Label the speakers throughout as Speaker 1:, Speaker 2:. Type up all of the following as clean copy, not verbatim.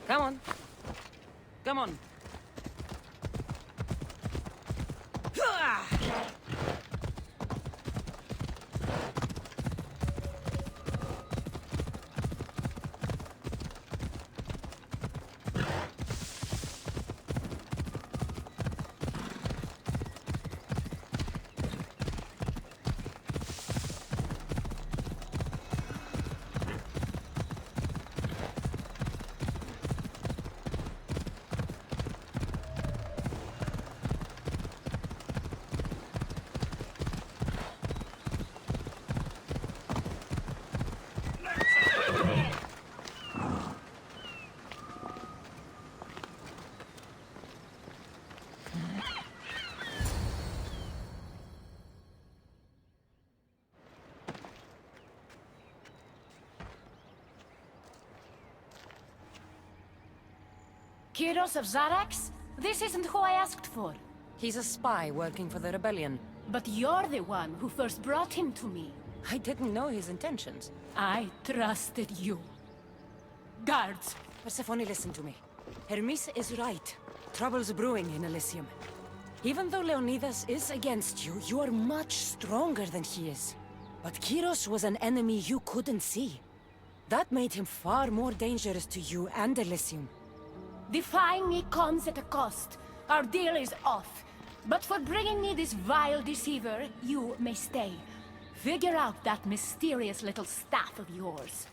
Speaker 1: Come on. Come on.
Speaker 2: Kyros of Zarax? This isn't who I asked for.
Speaker 1: He's a spy working for the rebellion.
Speaker 2: But you're the one who first brought him to me.
Speaker 1: I didn't know his intentions.
Speaker 2: I trusted you. Guards!
Speaker 1: Persephone, listen to me. Hermes is right. Trouble's brewing in Elysium. Even though Leonidas is against you, you are much stronger than he is. But Kyros was an enemy you couldn't see. That made him far more dangerous to you and Elysium.
Speaker 2: Defying me comes at a cost. Our deal is off. But for bringing me this vile deceiver, you may stay. Figure out that mysterious little staff of yours.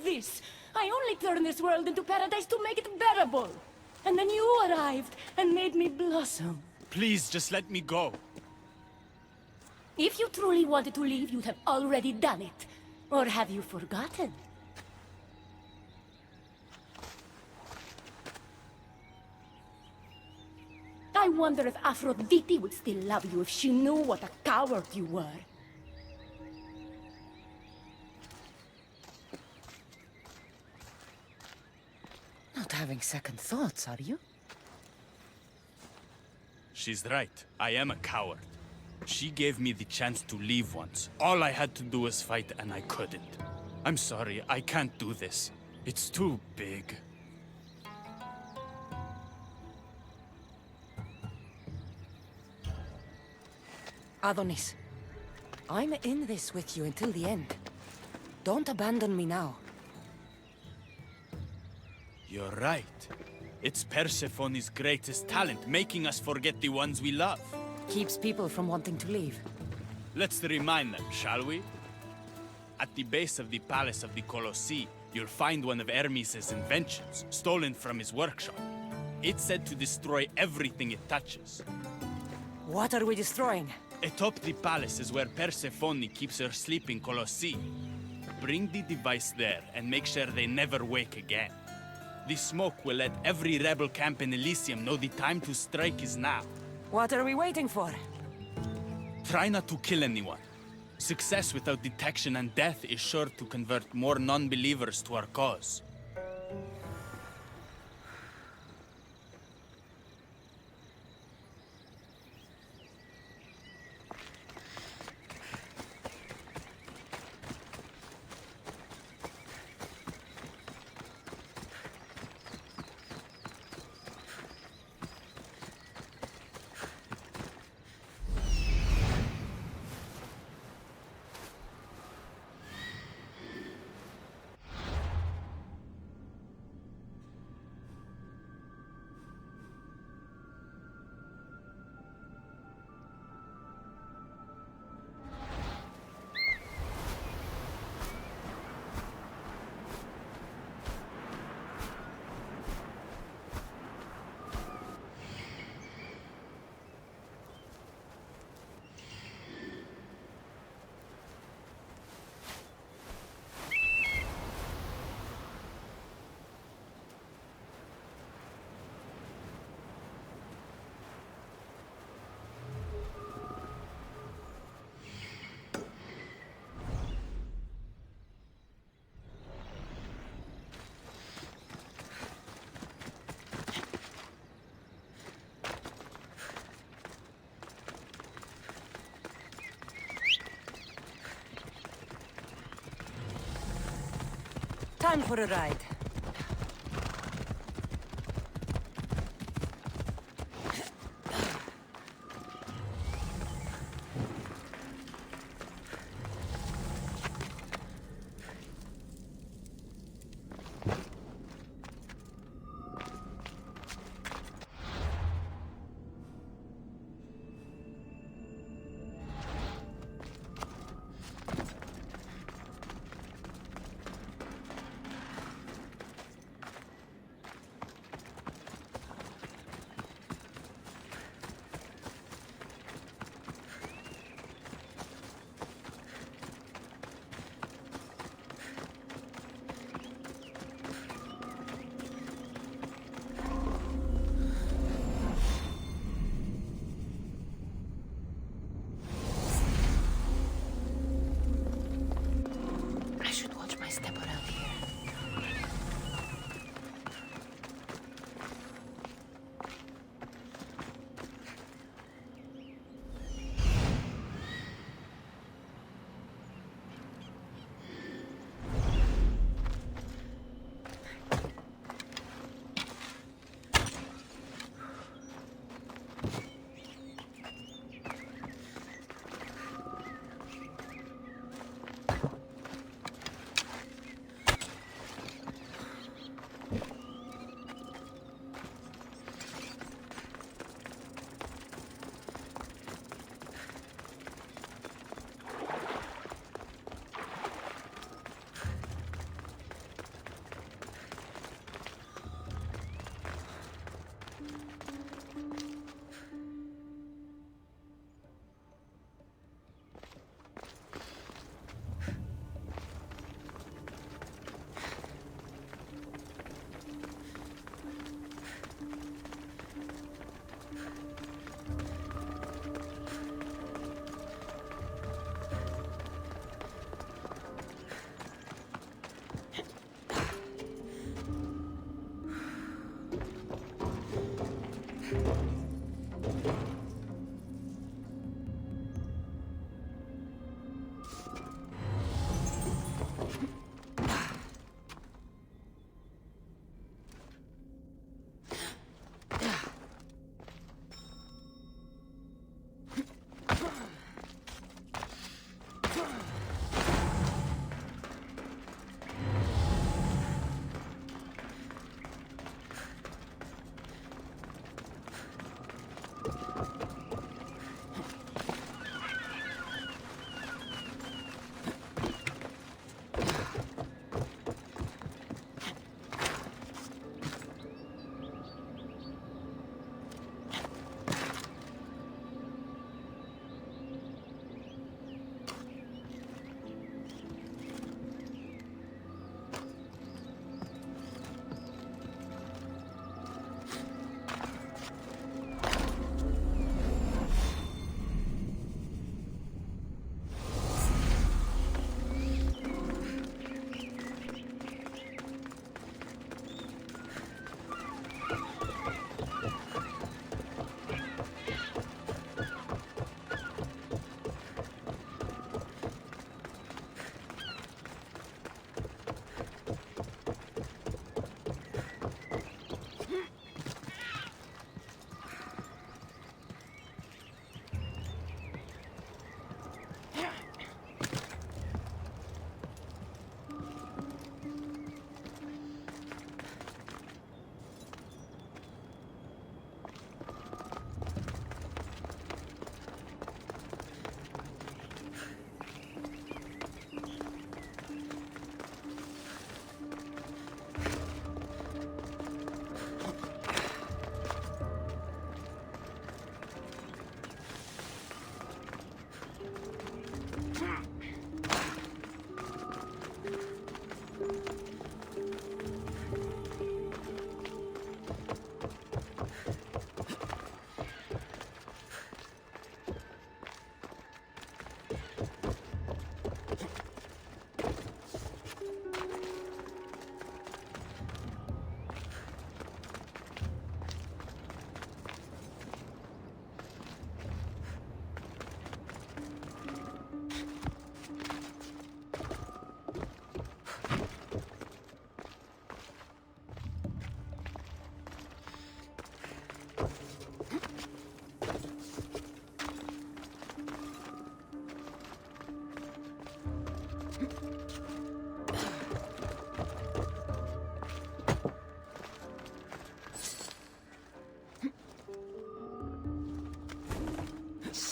Speaker 2: This. I only turned this world into paradise to make it bearable. And then you arrived and made me blossom.
Speaker 3: Please, just let me go.
Speaker 2: If you truly wanted to leave, you'd have already done it. Or have you forgotten? I wonder if Aphrodite would still love you if she knew what a coward you were.
Speaker 1: Not having second thoughts, are you?
Speaker 3: She's right. I am a coward. She gave me the chance to leave once. All I had to do was fight, and I couldn't. I'm sorry, I can't do this. It's too big.
Speaker 1: Adonis, I'm in this with you until the end. Don't abandon me now.
Speaker 3: You're right. It's Persephone's greatest talent, making us forget the ones we love.
Speaker 1: Keeps people from wanting to leave.
Speaker 3: Let's remind them, shall we? At the base of the Palace of the Colossi, you'll find one of Hermes' inventions, stolen from his workshop. It's said to destroy everything it touches.
Speaker 1: What are we destroying?
Speaker 3: Atop the palace is where Persephone keeps her sleeping Colossi. Bring the device there and make sure they never wake again. The smoke will let every rebel camp in Elysium know the time to strike is now.
Speaker 1: What are we waiting for?
Speaker 3: Try not to kill anyone. Success without detection and death is sure to convert more non-believers to our cause.
Speaker 1: Time for a ride.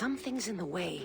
Speaker 1: something's in the way.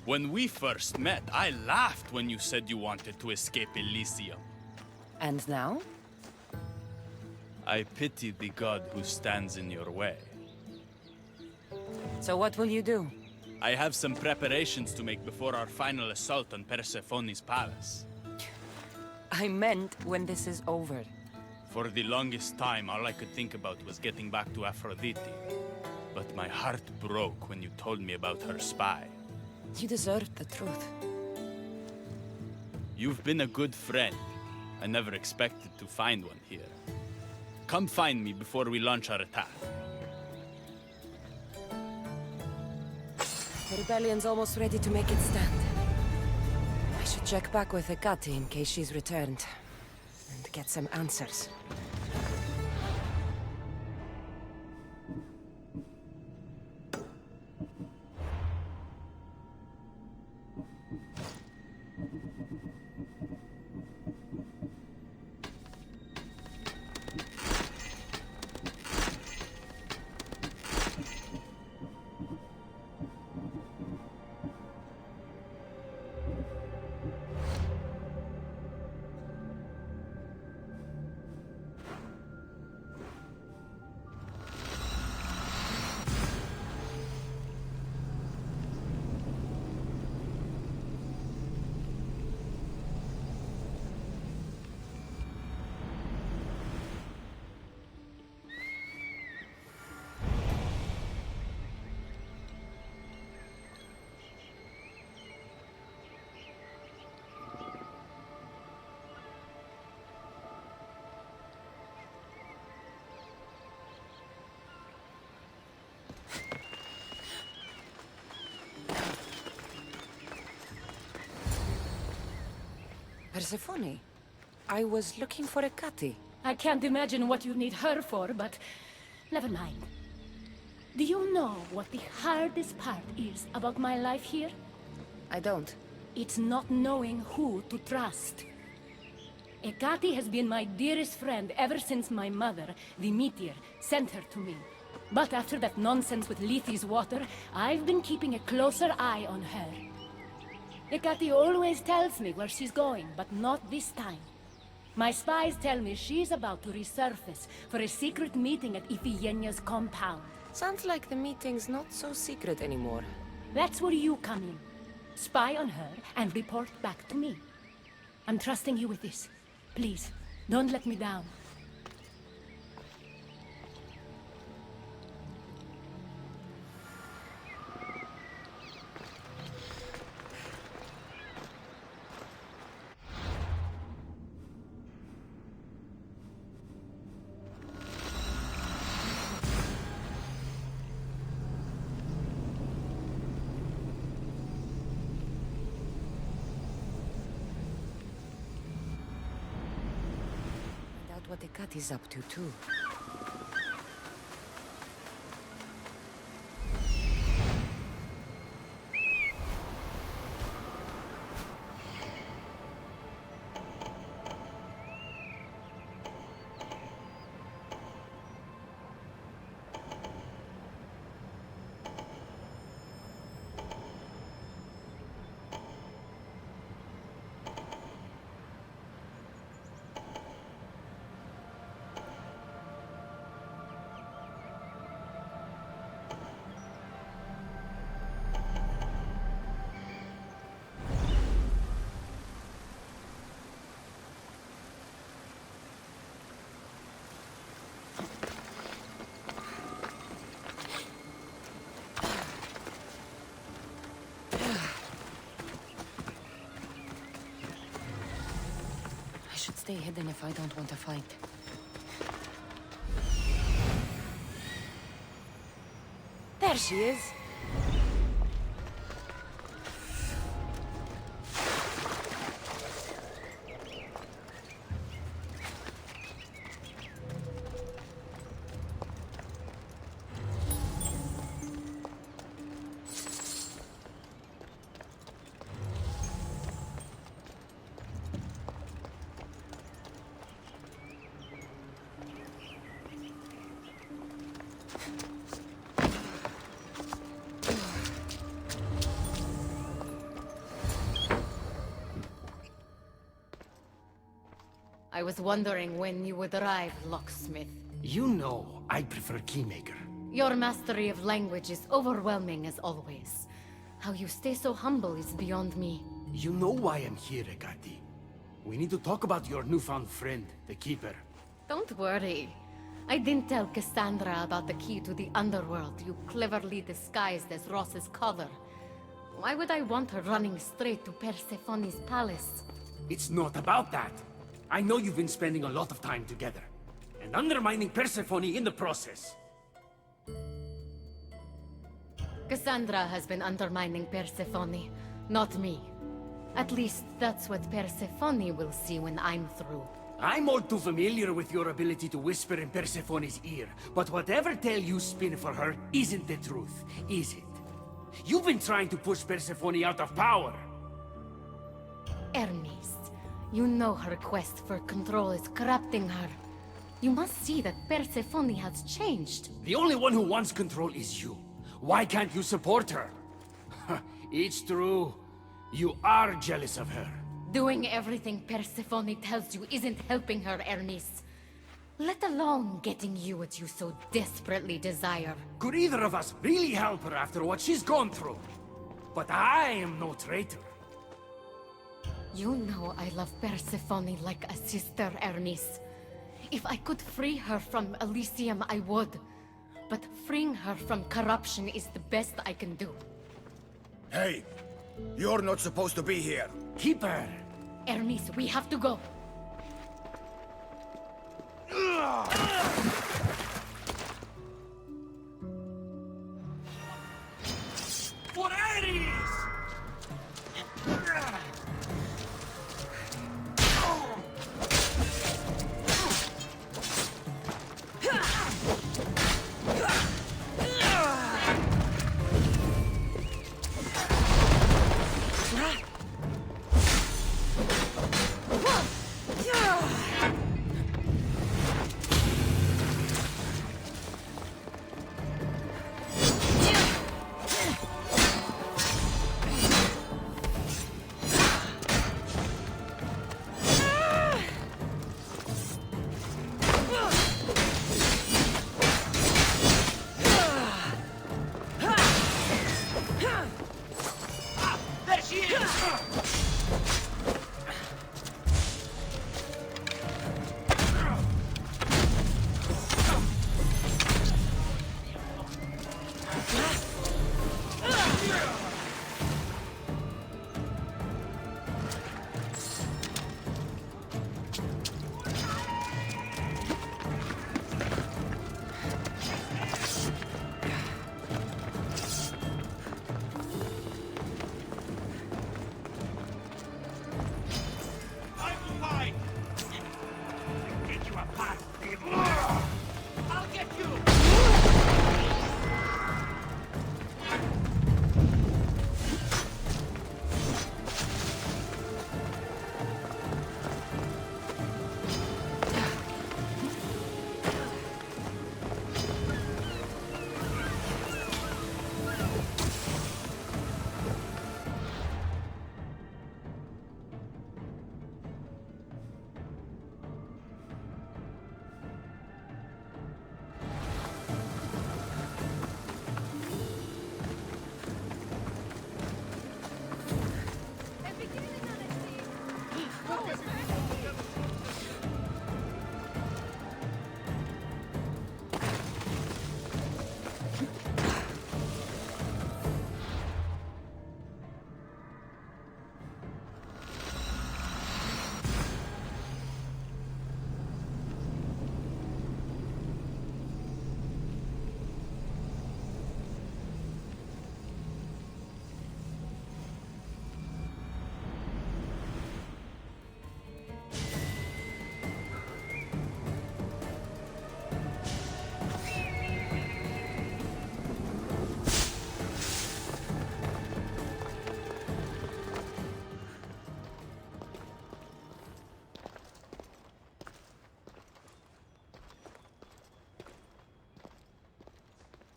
Speaker 3: When we first met, I laughed when you said you wanted to escape Elysium.
Speaker 1: And now?
Speaker 3: I pity the god who stands in your way.
Speaker 1: So what will you do?
Speaker 3: I have some preparations to make before our final assault on Persephone's palace.
Speaker 1: I meant when this is over.
Speaker 3: For the longest time, all I could think about was getting back to Aphrodite. But my heart broke when you told me about her spy.
Speaker 1: You deserved the truth.
Speaker 3: You've been a good friend. I never expected to find one here. Come find me before we launch our attack.
Speaker 1: The rebellion's almost ready to make its stand. I should check back with Hecate in case she's returned. And get some answers. Persephone, I was looking for Hecate.
Speaker 2: I can't imagine what you need her for, but never mind. Do you know what the hardest part is about my life here?
Speaker 1: I don't.
Speaker 2: It's not knowing who to trust. Hecate has been my dearest friend ever since my mother, the meteor, sent her to me. But after that nonsense with Lethe's water, I've been keeping a closer eye on her. Hecate always tells me where she's going, but not this time. My spies tell me she's about to resurface for a secret meeting at Iphigenia's compound.
Speaker 1: Sounds like the meeting's not so secret anymore.
Speaker 2: That's where you come in. Spy on her and report back to me. I'm trusting you with this. Please, don't let me down.
Speaker 1: What Hecate's up to, too. stay hidden if I don't want to fight. There she is.
Speaker 2: I was wondering when you would arrive, locksmith.
Speaker 4: You know, I prefer Keymaker.
Speaker 2: Your mastery of language is overwhelming as always. How you stay so humble is beyond me.
Speaker 4: You know why I'm here, Ekati. We need to talk about your newfound friend, the Keeper.
Speaker 2: Don't worry. I didn't tell Kassandra about the key to the underworld you cleverly disguised as Ross's collar. Why would I want her running straight to Persephone's palace?
Speaker 4: It's not about that. I know you've been spending a lot of time together, and undermining Persephone in the process.
Speaker 2: Kassandra has been undermining Persephone, not me. At least that's what Persephone will see when I'm through.
Speaker 4: I'm all too familiar with your ability to whisper in Persephone's ear, but whatever tale you spin for her isn't the truth, is it? You've been trying to push Persephone out of power.
Speaker 2: Hermes, you know her quest for control is corrupting her. You must see that Persephone has changed.
Speaker 4: The only one who wants control is you. Why can't you support her? It's true. You are jealous of her.
Speaker 2: Doing everything Persephone tells you isn't helping her, Hermes. Let alone getting you what you so desperately desire.
Speaker 4: Could either of us really help her after what she's gone through? But I am no traitor.
Speaker 2: You know I love Persephone like a sister, Hermes. If I could free her from Elysium, I would. But freeing her from corruption is the best I can do.
Speaker 5: Hey, you're not supposed to be here.
Speaker 4: Keeper!
Speaker 2: Hermes, we have to go.
Speaker 4: For Ares!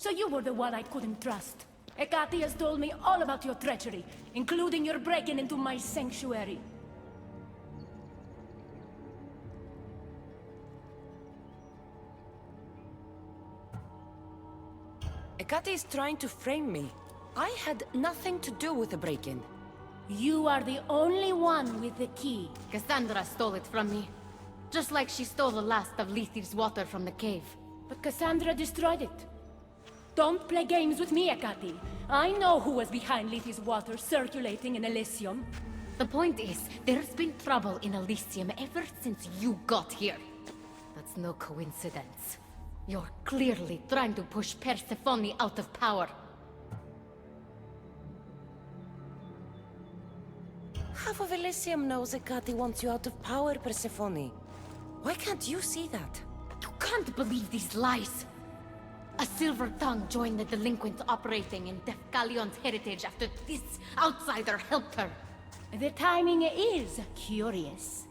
Speaker 2: So you were the one I couldn't trust. Hecate has told me all about your treachery, including your breaking into my sanctuary.
Speaker 1: Hecate is trying to frame me. I had nothing to do with the break-in.
Speaker 2: You are the only one with the key.
Speaker 6: Kassandra stole it from me. Just like she stole the last of Lethe's water from the cave.
Speaker 2: But Kassandra destroyed it. Don't play games with me, Hecate. I know who was behind Lethe's water circulating in Elysium.
Speaker 6: The point is, there's been trouble in Elysium ever since you got here. That's no coincidence. You're clearly trying to push Persephone out of power.
Speaker 1: Half of Elysium knows Hecate wants you out of power, Persephone. Why can't you see that?
Speaker 6: You can't believe these lies! A silver tongue joined the delinquents operating in Defcalion's heritage after this outsider helped her.
Speaker 2: The timing is curious.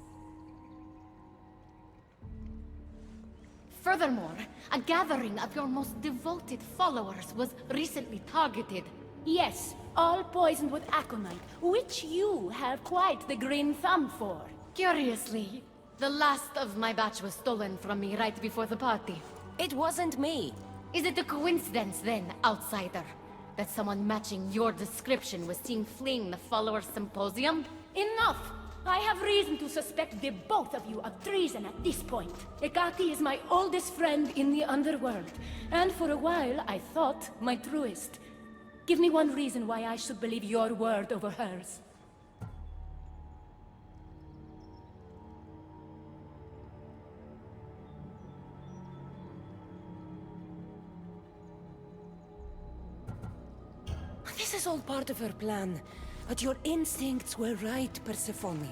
Speaker 6: Furthermore, a gathering of your most devoted followers was recently targeted.
Speaker 2: Yes, all poisoned with aconite, which you have quite the green thumb for.
Speaker 6: Curiously, the last of my batch was stolen from me right before the party.
Speaker 1: It wasn't me.
Speaker 6: Is it a coincidence then, outsider, that someone matching your description was seen fleeing the followers' symposium?
Speaker 2: Enough! I have reason to suspect the both of you of treason at this point. Hecate is my oldest friend in the underworld, and for a while I thought my truest. Give me one reason why I should believe your word over hers.
Speaker 1: This is all part of her plan. But your instincts were right, Persephone.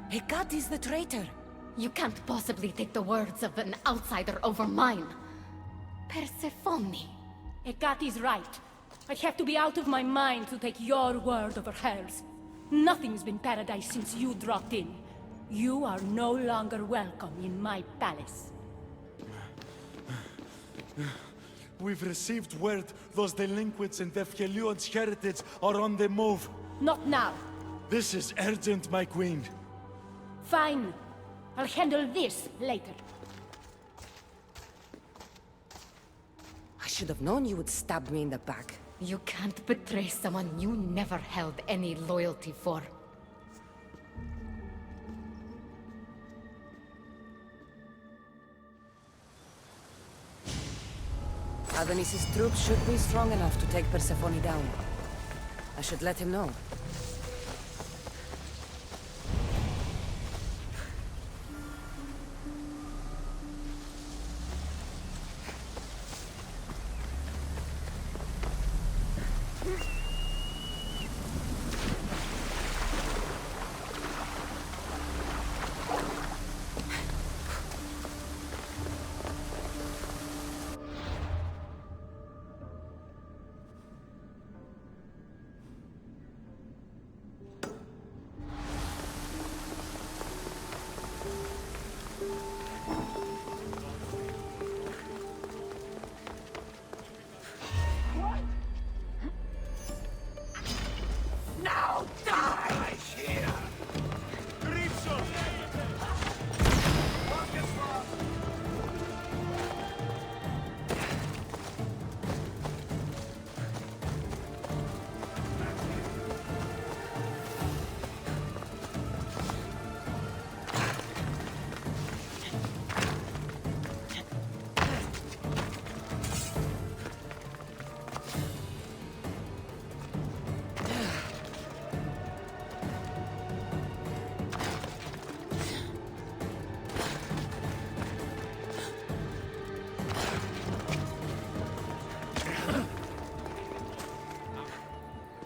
Speaker 1: Hecate is the traitor.
Speaker 6: You can't possibly take the words of an outsider over mine. Persephone.
Speaker 2: Hecate's right. I have to be out of my mind to take your word over hers. Nothing's been paradise since you dropped in. You are no longer welcome in my palace.
Speaker 7: We've received word those delinquents in Defcalion's heritage are on the move.
Speaker 2: Not now.
Speaker 7: This is urgent, my queen.
Speaker 2: Fine. I'll handle this later.
Speaker 1: I should have known you would stab me in the back.
Speaker 6: You can't betray someone you never held any loyalty for.
Speaker 1: Adonis's troops should be strong enough to take Persephone down. I should let him know.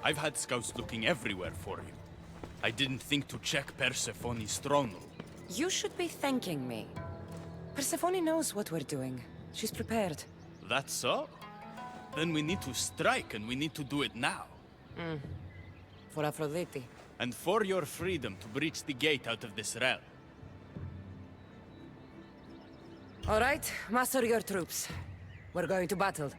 Speaker 3: I've had scouts looking everywhere for you. I didn't think to check Persephone's throne room.
Speaker 1: You should be thanking me. Persephone knows what we're doing. She's prepared.
Speaker 3: That's so? Then we need to strike, and we need to do it now.
Speaker 1: For Aphrodite.
Speaker 3: And for your freedom to breach the gate out of this realm.
Speaker 1: All right, muster your troops. We're going to battle.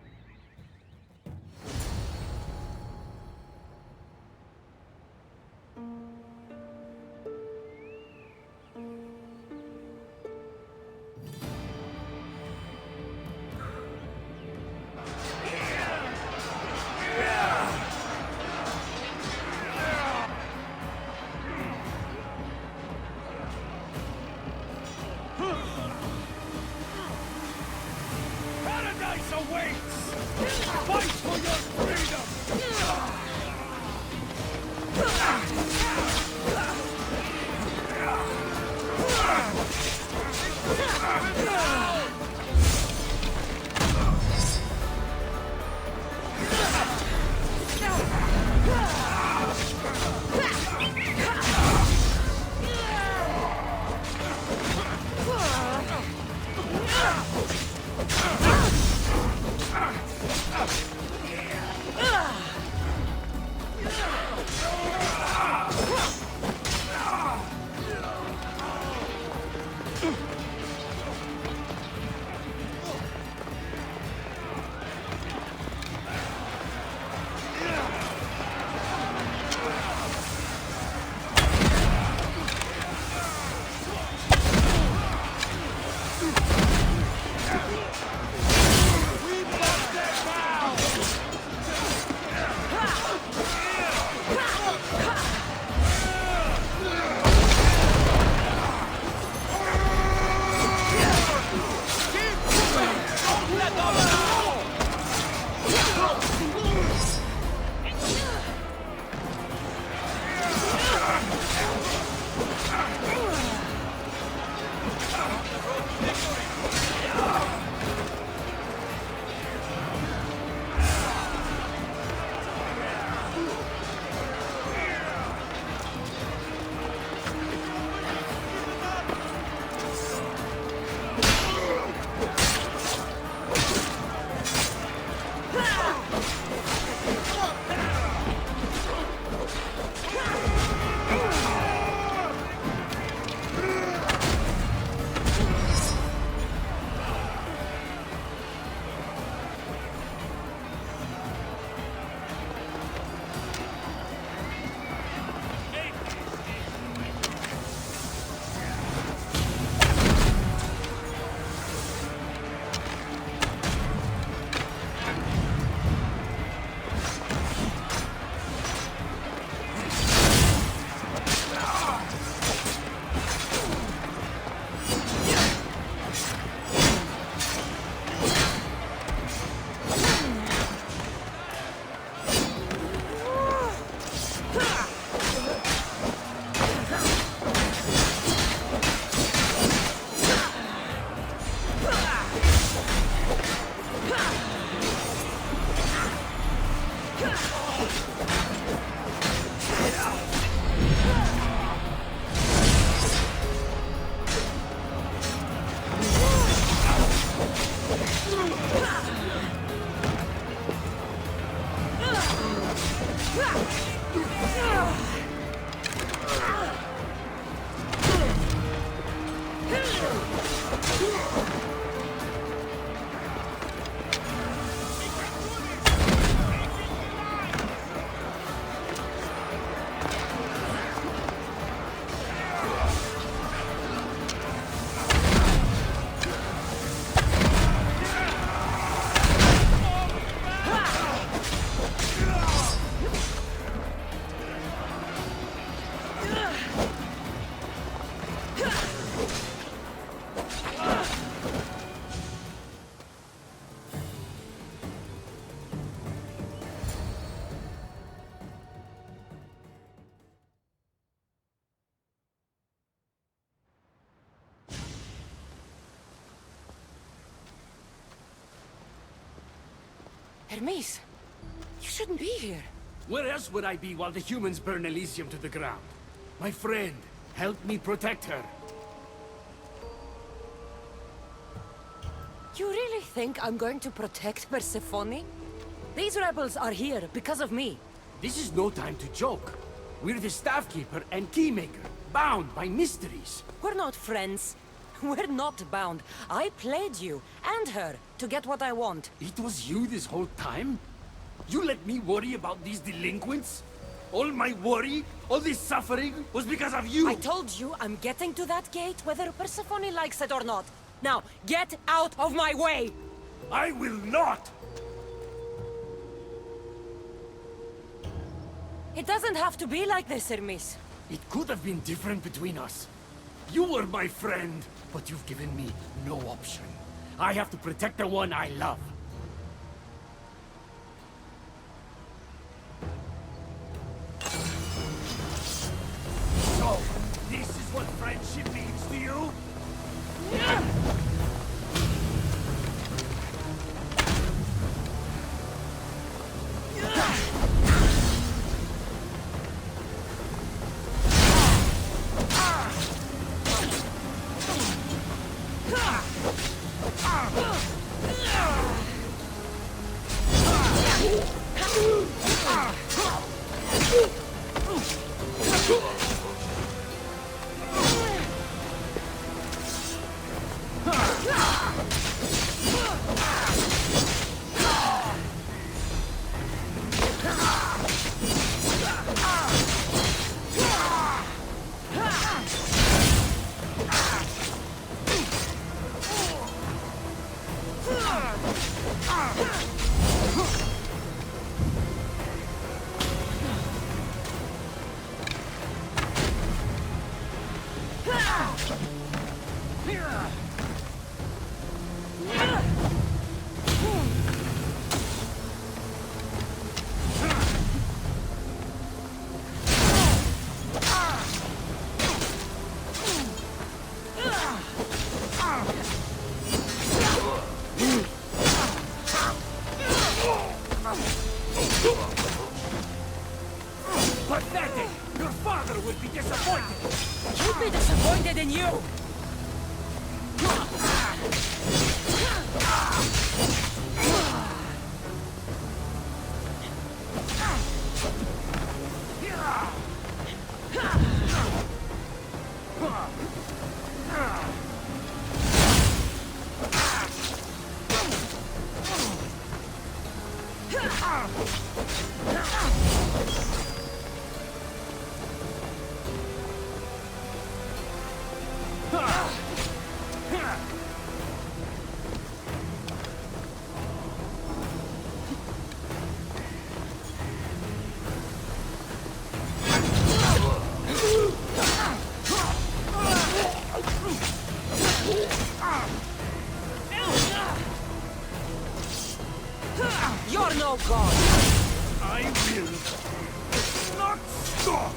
Speaker 1: Hermes, you shouldn't be here.
Speaker 4: Where else would I be while the humans burn Elysium to the ground? My friend, help me protect her.
Speaker 1: You really think I'm going to protect Persephone? These rebels are here because of me.
Speaker 4: This is no time to joke. We're the Staffkeeper and Keymaker, bound by mysteries.
Speaker 1: We're not friends. We're not bound. I played you and her to get what I want.
Speaker 4: It was you this whole time? You let me worry about these delinquents? All my worry, all this suffering, was because of you!
Speaker 1: I told you I'm getting to that gate whether Persephone likes it or not. Now, get out of my way!
Speaker 4: I will not!
Speaker 1: It doesn't have to be like this, Hermes.
Speaker 4: It could have been different between us. You were my friend, but you've given me no option. I have to protect the one I love. So, this is what friendship means to you? Pathetic! Your father would be disappointed!
Speaker 1: He'd be disappointed in you! You're no god!
Speaker 4: I will not stop!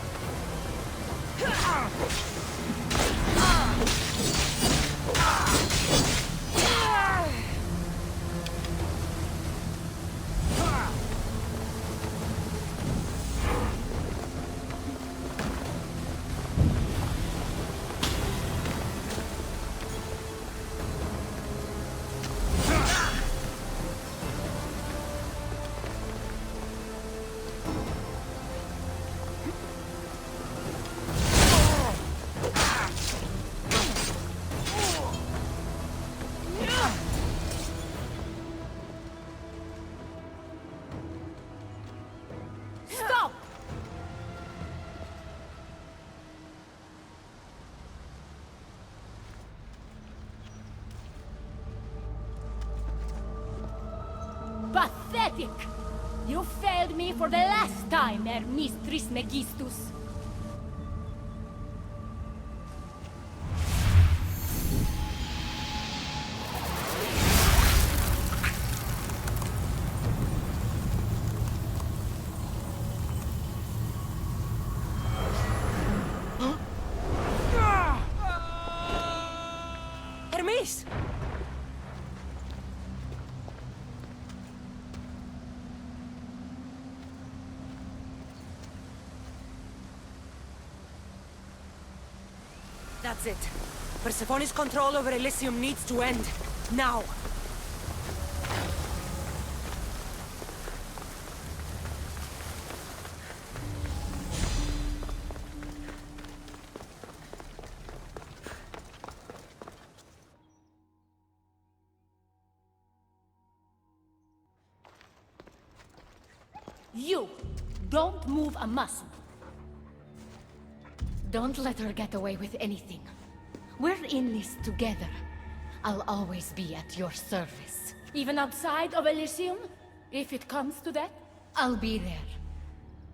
Speaker 2: Stop! Pathetic! You failed me for the last time, Hermes Trismegistus.
Speaker 1: Hermes! That's it. Persephone's control over Elysium needs to end. Now!
Speaker 2: You! Don't move a muscle.
Speaker 6: Don't let her get away with anything. We're in this together. I'll always be at your service.
Speaker 2: Even outside of Elysium? If it comes to that?
Speaker 6: I'll be there.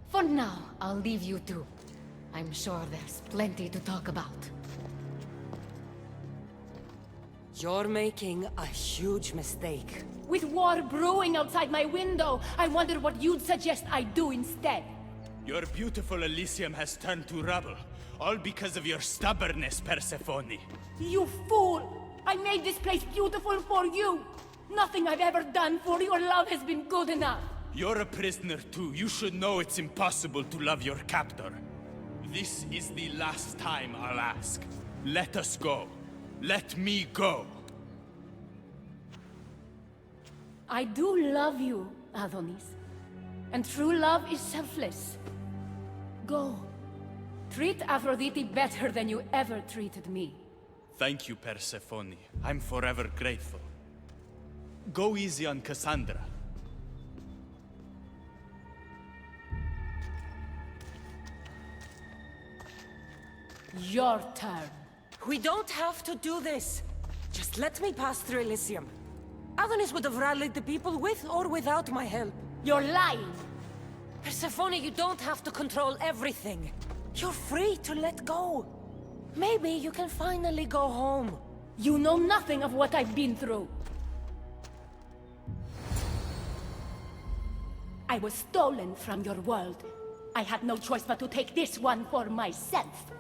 Speaker 6: For now, I'll leave you two. I'm sure there's plenty to talk about.
Speaker 1: You're making a huge mistake.
Speaker 2: With war brewing outside my window, I wonder what you'd suggest I do instead.
Speaker 3: Your beautiful Elysium has turned to rubble, all because of your stubbornness, Persephone.
Speaker 2: You fool! I made this place beautiful for you! Nothing I've ever done for your love has been good enough!
Speaker 3: You're a prisoner too. You should know it's impossible to love your captor. This is the last time I'll ask. Let us go. Let me go.
Speaker 2: I do love you, Adonis. And true love is selfless. Go. Treat Aphrodite better than you ever treated me.
Speaker 3: Thank you, Persephone. I'm forever grateful. Go easy on Kassandra.
Speaker 2: Your turn.
Speaker 1: We don't have to do this. Just let me pass through Elysium. Adonis would have rallied the people with or without my help.
Speaker 2: You're lying!
Speaker 1: Persephone, you don't have to control everything. You're free to let go. Maybe you can finally go home.
Speaker 2: You know nothing of what I've been through. I was stolen from your world. I had no choice but to take this one for myself.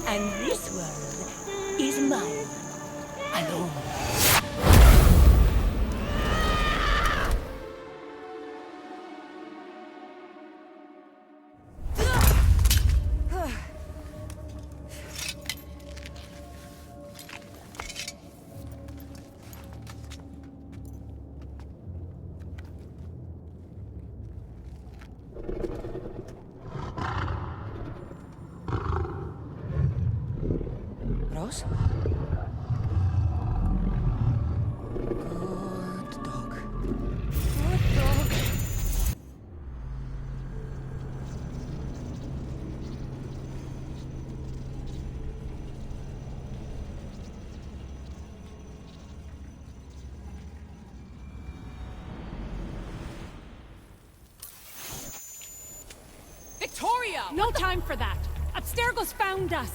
Speaker 2: And this world is mine, alone.
Speaker 1: Rose? Good dog. Good dog.
Speaker 8: Victoria! No time for that! Abstergo's found us!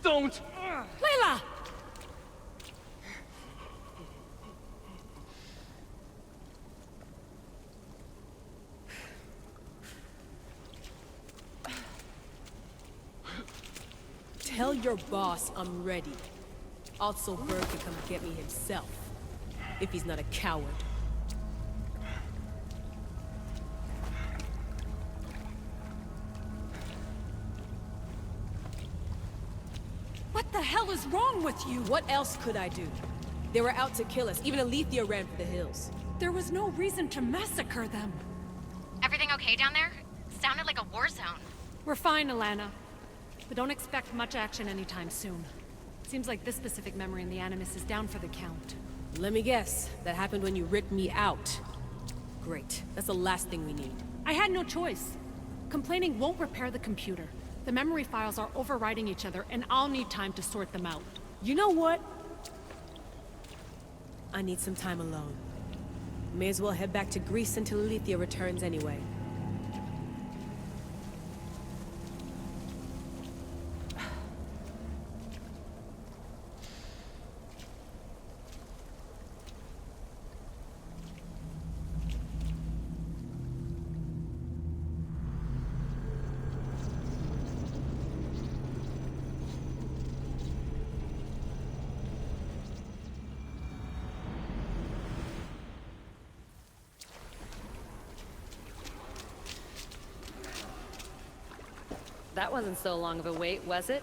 Speaker 4: Don't!
Speaker 8: Layla! Tell your boss I'm ready. Also, Bird can come get me himself. If he's not a coward.
Speaker 1: What the hell is wrong with you?
Speaker 8: What else could I do? They were out to kill us. Even Aletheia ran for the hills.
Speaker 1: There was no reason to massacre them.
Speaker 6: Everything okay down there? Sounded like a war zone.
Speaker 1: We're fine, Alana. But don't expect much action anytime soon. Seems like this specific memory in the Animus is down for the count.
Speaker 8: Let me guess. That happened when you ripped me out. Great. That's the last thing we need.
Speaker 1: I had no choice. Complaining won't repair the computer. The memory files are overriding each other, and I'll need time to sort them out.
Speaker 8: You know what? I need some time alone. May as well head back to Greece until Aletheia returns anyway.
Speaker 9: That wasn't so long of a wait, was it?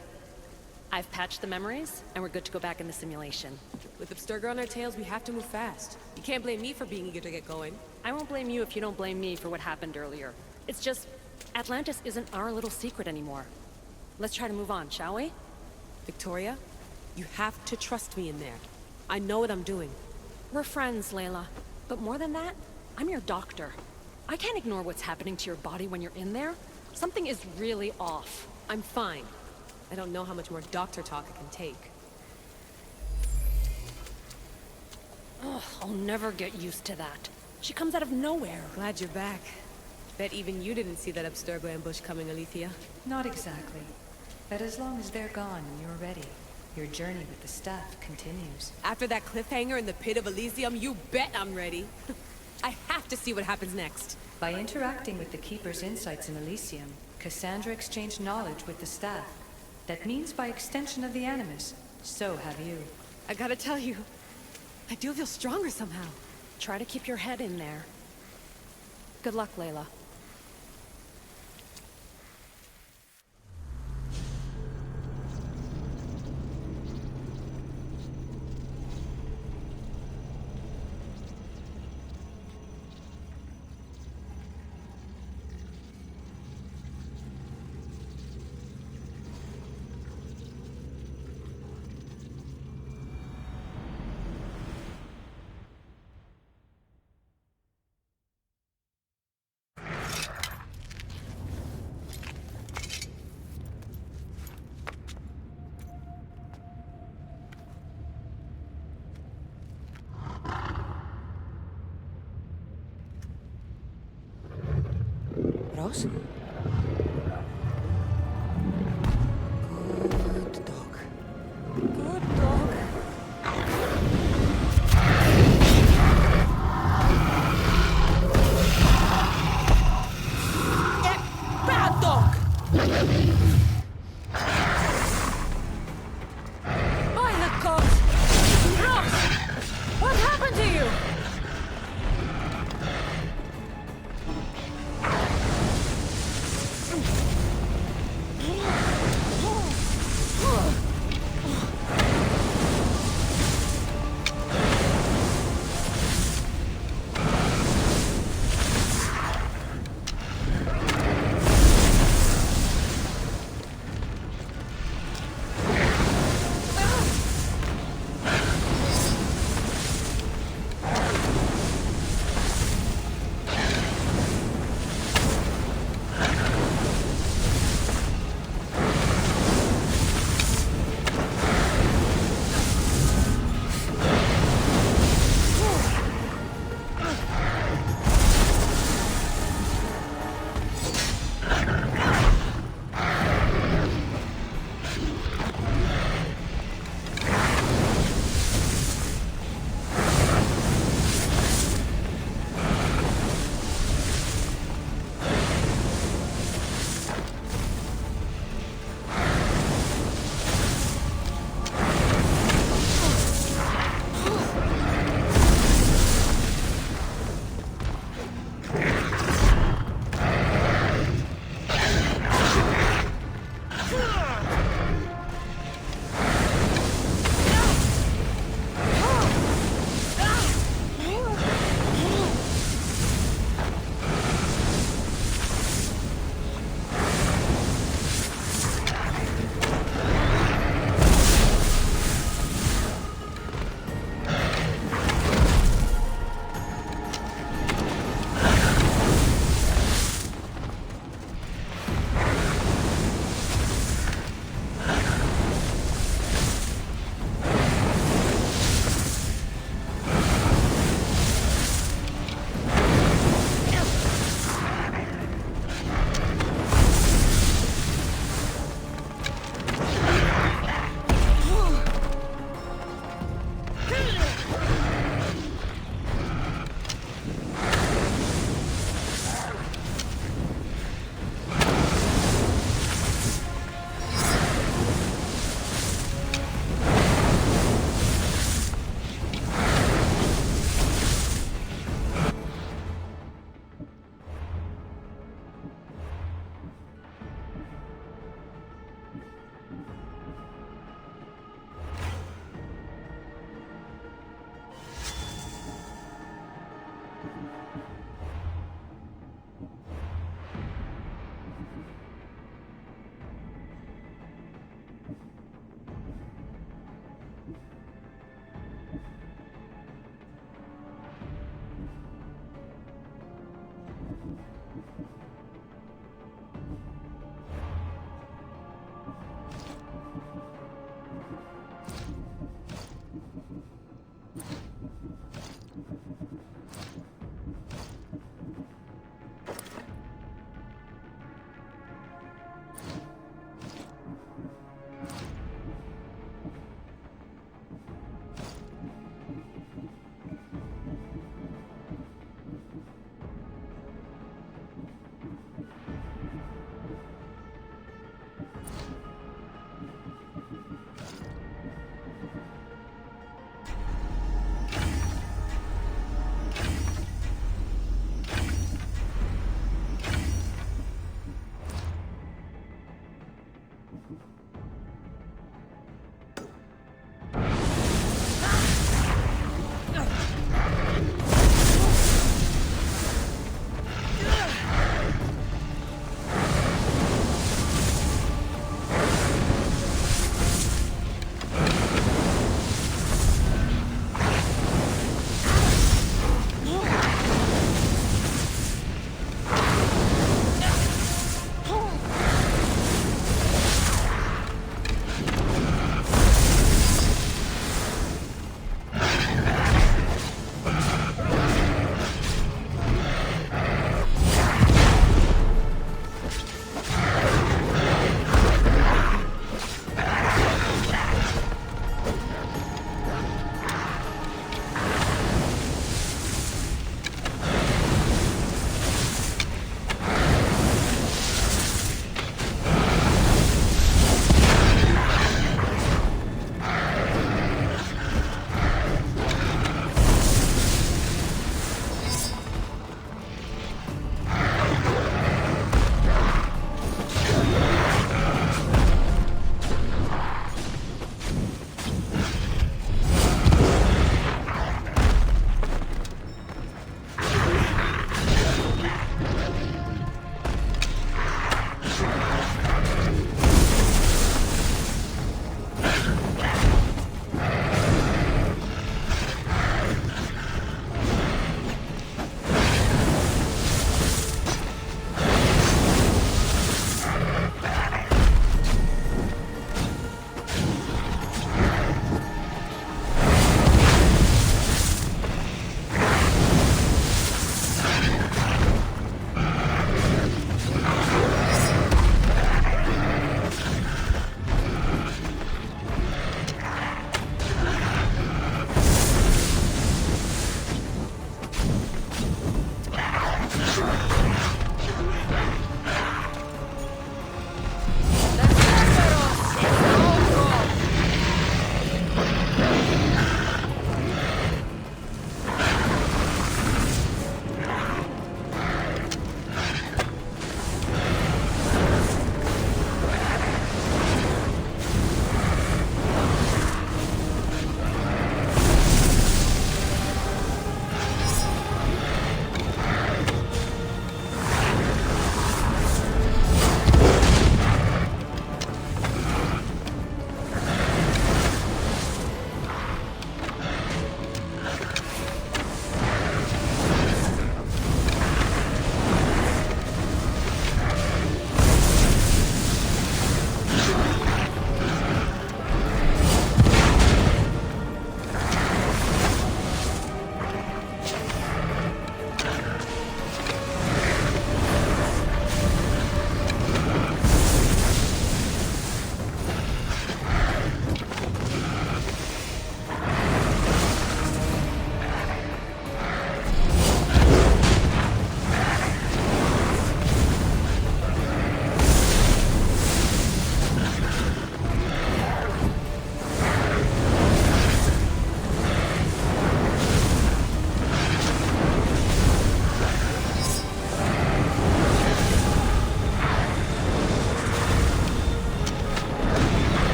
Speaker 9: I've patched the memories, and we're good to go back in the simulation.
Speaker 8: With Abstergo on our tails, we have to move fast. You can't blame me for being eager to get going.
Speaker 9: I won't blame you if you don't blame me for what happened earlier. It's just, Atlantis isn't our little secret anymore. Let's try to move on, shall we?
Speaker 8: Victoria, you have to trust me in there. I know what I'm doing.
Speaker 9: We're friends, Layla. But more than that, I'm your doctor. I can't ignore what's happening to your body when you're in there. Something is really off.
Speaker 8: I'm fine. I don't know how much more doctor talk I can take.
Speaker 9: Ugh, I'll never get used to that. She comes out of nowhere.
Speaker 8: Glad you're back. Bet even you didn't see that Abstergo ambush coming, Aletheia.
Speaker 10: Not exactly. But as long as they're gone and you're ready, your journey with the staff continues.
Speaker 8: After that cliffhanger in the Pit of Elysium, you bet I'm ready. I have to see what happens next.
Speaker 10: By interacting with the Keeper's insights in Elysium, Kassandra exchanged knowledge with the staff. That means by extension of the Animus, so have you.
Speaker 8: I gotta tell you, I do feel stronger somehow.
Speaker 9: Try to keep your head in there. Good luck, Layla.
Speaker 1: Rose? Good dog. Good dog. Bad dog! By the gods! Rose! What happened to you?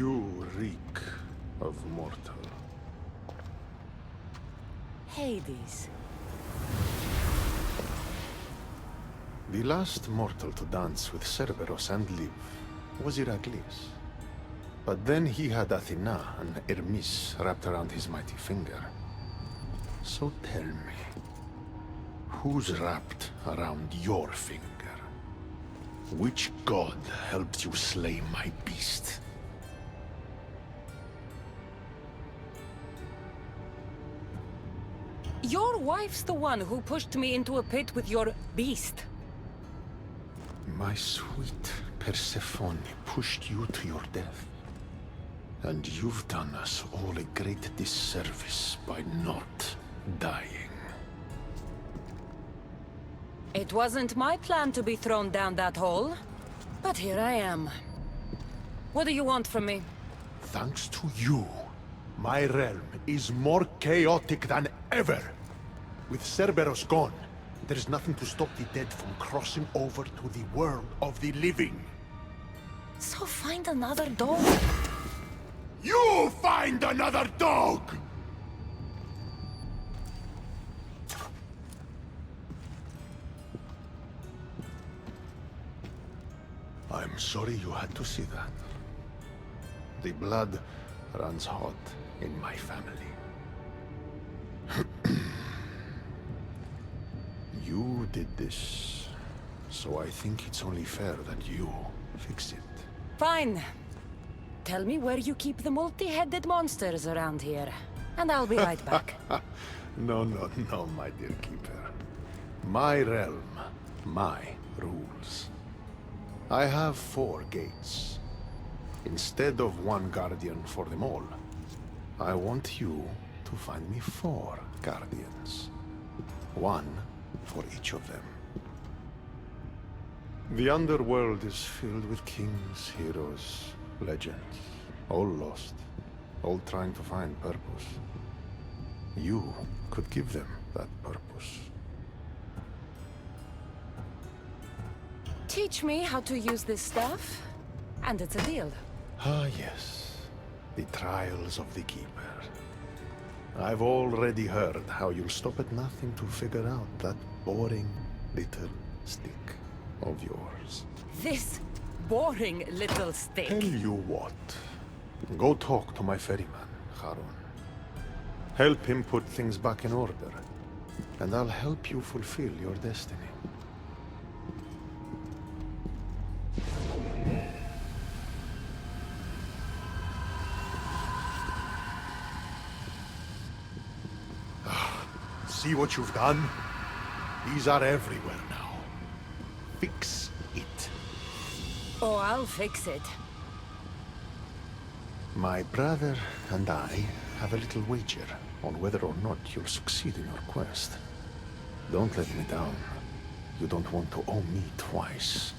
Speaker 11: You reek of mortal.
Speaker 1: Hades.
Speaker 11: The last mortal to dance with Cerberus and live was Heracles. But then he had Athena and Hermes wrapped around his mighty finger. So tell me, who's wrapped around your finger? Which god helped you slay my beast?
Speaker 1: Your wife's the one who pushed me into a pit with your beast.
Speaker 11: My sweet Persephone pushed you to your death. And you've done us all a great disservice by not dying.
Speaker 1: It wasn't my plan to be thrown down that hole, but here I am. What do you want from me?
Speaker 11: Thanks to you, my realm is more chaotic than ever. With Cerberus gone, there's nothing to stop the dead from crossing over to the world of the living.
Speaker 1: So find another dog.
Speaker 11: You find another dog! I'm sorry you had to see that. The blood runs hot in my family. You did this, so I think it's only fair that you fix it.
Speaker 1: Fine. Tell me where you keep the multi-headed monsters around here, and I'll be right back.
Speaker 11: No, my dear keeper. My realm, my rules. I have 4 gates. Instead of 1 guardian for them all, I want you to find me 4 guardians. 1 for each of them. The underworld is filled with kings, heroes, legends, all lost, all trying to find purpose. You could give them that purpose.
Speaker 1: Teach me how to use this stuff, and it's a deal.
Speaker 11: Ah, yes. The trials of the Keeper. I've already heard how you'll stop at nothing to figure out that boring little stick of yours.
Speaker 1: This boring little stick.
Speaker 11: Tell you what. Go talk to my ferryman, Charon. Help him put things back in order, and I'll help you fulfill your destiny. See what you've done? These are everywhere now. Fix it.
Speaker 1: Oh, I'll fix it.
Speaker 11: My brother and I have a little wager on whether or not you'll succeed in your quest. Don't let me down. You don't want to owe me twice.